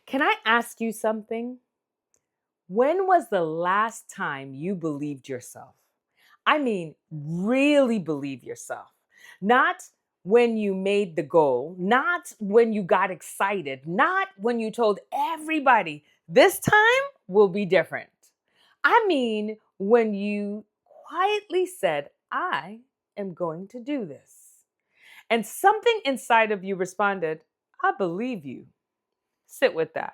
Can I ask you something? When was the last time you believed yourself? I mean, really believe yourself. Not when you made the goal, not when you got excited, not when you told everybody, this time will be different. I mean, when you quietly said, I am going to do this. And something inside of you responded, I believe you. Sit with that.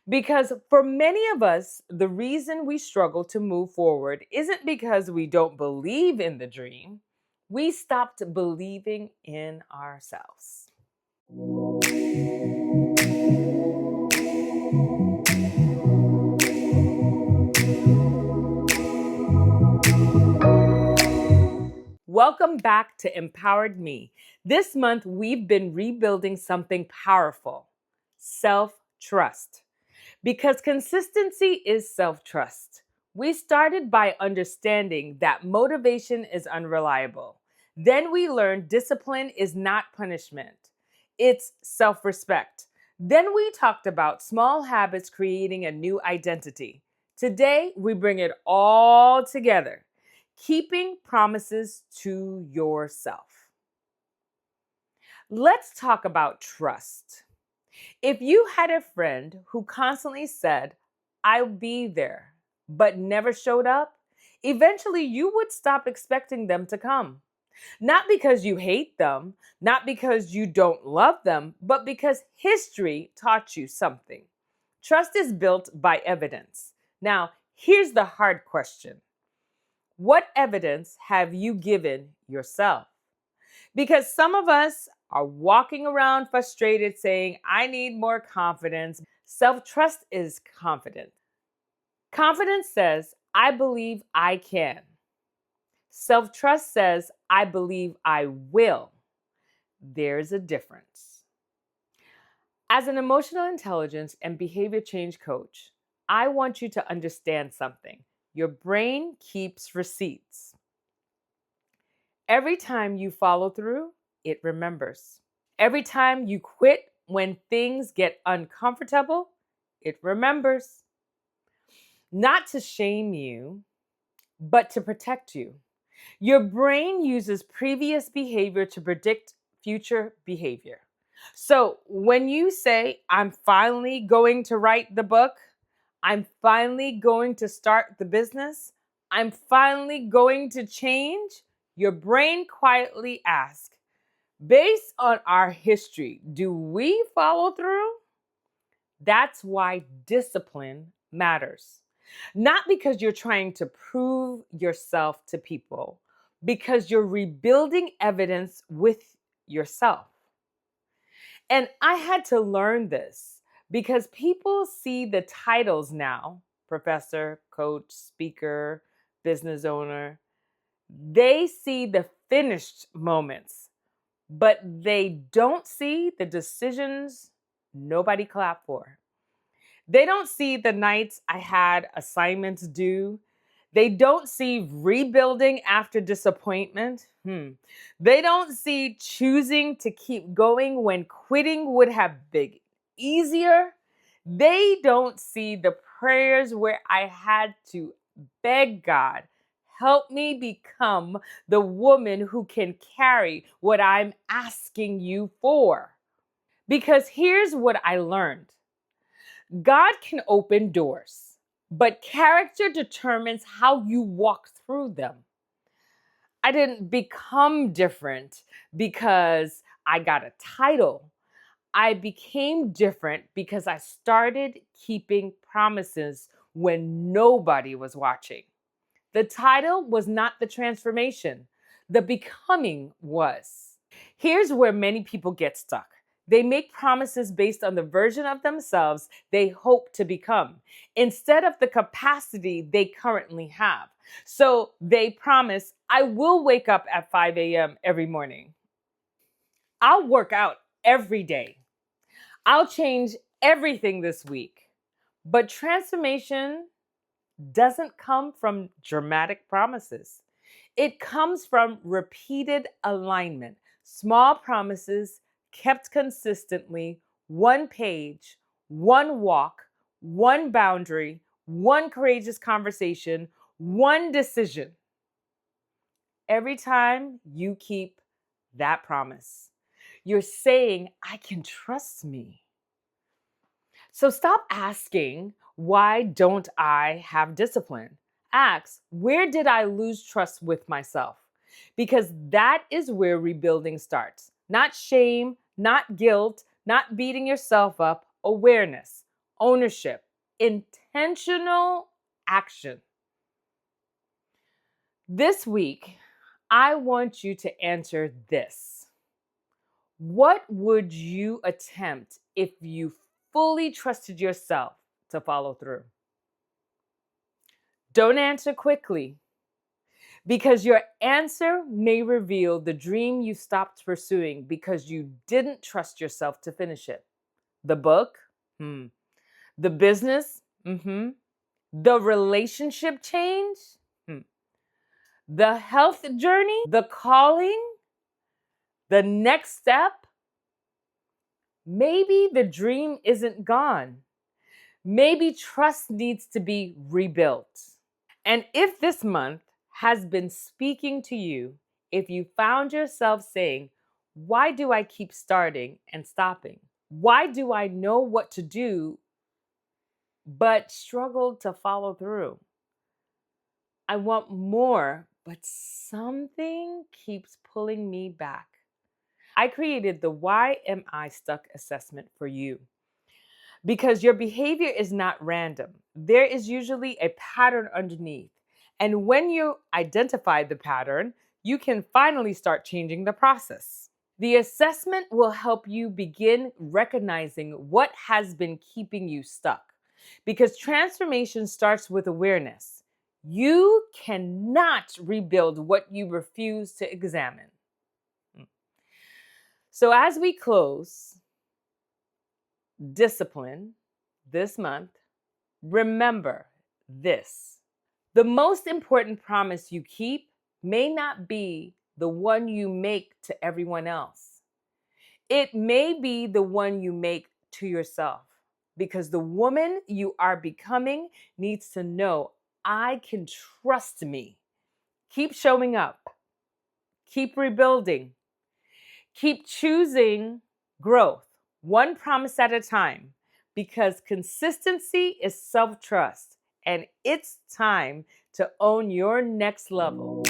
Because for many of us, the reason we struggle to move forward isn't because we don't believe in the dream. We stopped believing in ourselves. Welcome back to Empowered Me. This month, we've been rebuilding something powerful: self trust. Because consistency is self trust. We started by understanding that motivation is unreliable. Then we learned discipline is not punishment, it's self respect. Then we talked about small habits creating a new identity. Today, we bring it all together: keeping promises to yourself. Let's talk about trust. If you had a friend who constantly said, I'll be there, but never showed up, eventually you would stop expecting them to come. Not because you hate them, not because you don't love them, but because history taught you something. Trust is built by evidence. Now, here's the hard question: what evidence have you given yourself? Because some of us are walking around frustrated saying, I need more confidence. Self trust is confident. Confidence says, I believe I can. Self trust says, I believe I will. There's a difference. As an emotional intelligence and behavior change coach, I want you to understand something. Your brain keeps receipts. Every time you follow through, it remembers. Every time you quit when things get uncomfortable, it remembers. Not to shame you, but to protect you. Your brain uses previous behavior to predict future behavior. So when you say, I'm finally going to write the book, I'm finally going to start the business, I'm finally going to change, your brain quietly asks, based on our history, do we follow through? That's why discipline matters. Not because you're trying to prove yourself to people, because you're rebuilding evidence with yourself. And I had to learn this because people see the titles now: professor, coach, speaker, business owner. They see the finished moments, but they don't see the decisions nobody clapped for. They don't see the nights I had assignments due. They don't see rebuilding after disappointment. They don't see choosing to keep going when quitting would have been easier. They don't see the prayers where I had to beg God, help me become the woman who can carry what I'm asking you for. Because here's what I learned: God can open doors, but character determines how you walk through them. I didn't become different because I got a title. I became different because I started keeping promises when nobody was watching. The title was not the transformation, the becoming was. Here's where many people get stuck. They make promises based on the version of themselves they hope to become instead of the capacity they currently have. So they promise, I will wake up at 5 a.m. every morning. I'll work out every day. I'll change everything this week. But transformation doesn't come from dramatic promises. It comes from repeated alignment, small promises kept consistently, one page, one walk, one boundary, one courageous conversation, one decision. Every time you keep that promise, you're saying, I can trust me. So stop asking, why don't I have discipline? Ask, where did I lose trust with myself? Because that is where rebuilding starts. Not shame, not guilt, not beating yourself up, awareness, ownership, intentional action. This week, I want you to answer this. What would you attempt if you fully trusted yourself to follow through? Don't answer quickly, because your answer may reveal the dream you stopped pursuing because you didn't trust yourself to finish it. The book? The business? The relationship change? The health journey? The calling? The next step? Maybe the dream isn't gone. Maybe trust needs to be rebuilt. And if this month has been speaking to you, if you found yourself saying, why do I keep starting and stopping? Why do I know what to do but struggle to follow through? I want more, but something keeps pulling me back. I created the Why Am I Stuck assessment for you because your behavior is not random. There is usually a pattern underneath. And when you identify the pattern, you can finally start changing the process. The assessment will help you begin recognizing what has been keeping you stuck, because transformation starts with awareness. You cannot rebuild what you refuse to examine. So as we close discipline this month, remember this. The most important promise you keep may not be the one you make to everyone else. It may be the one you make to yourself, because the woman you are becoming needs to know, I can trust me. Keep showing up. Keep rebuilding. Keep choosing growth, one promise at a time, because consistency is self-trust, and it's time to own your next level.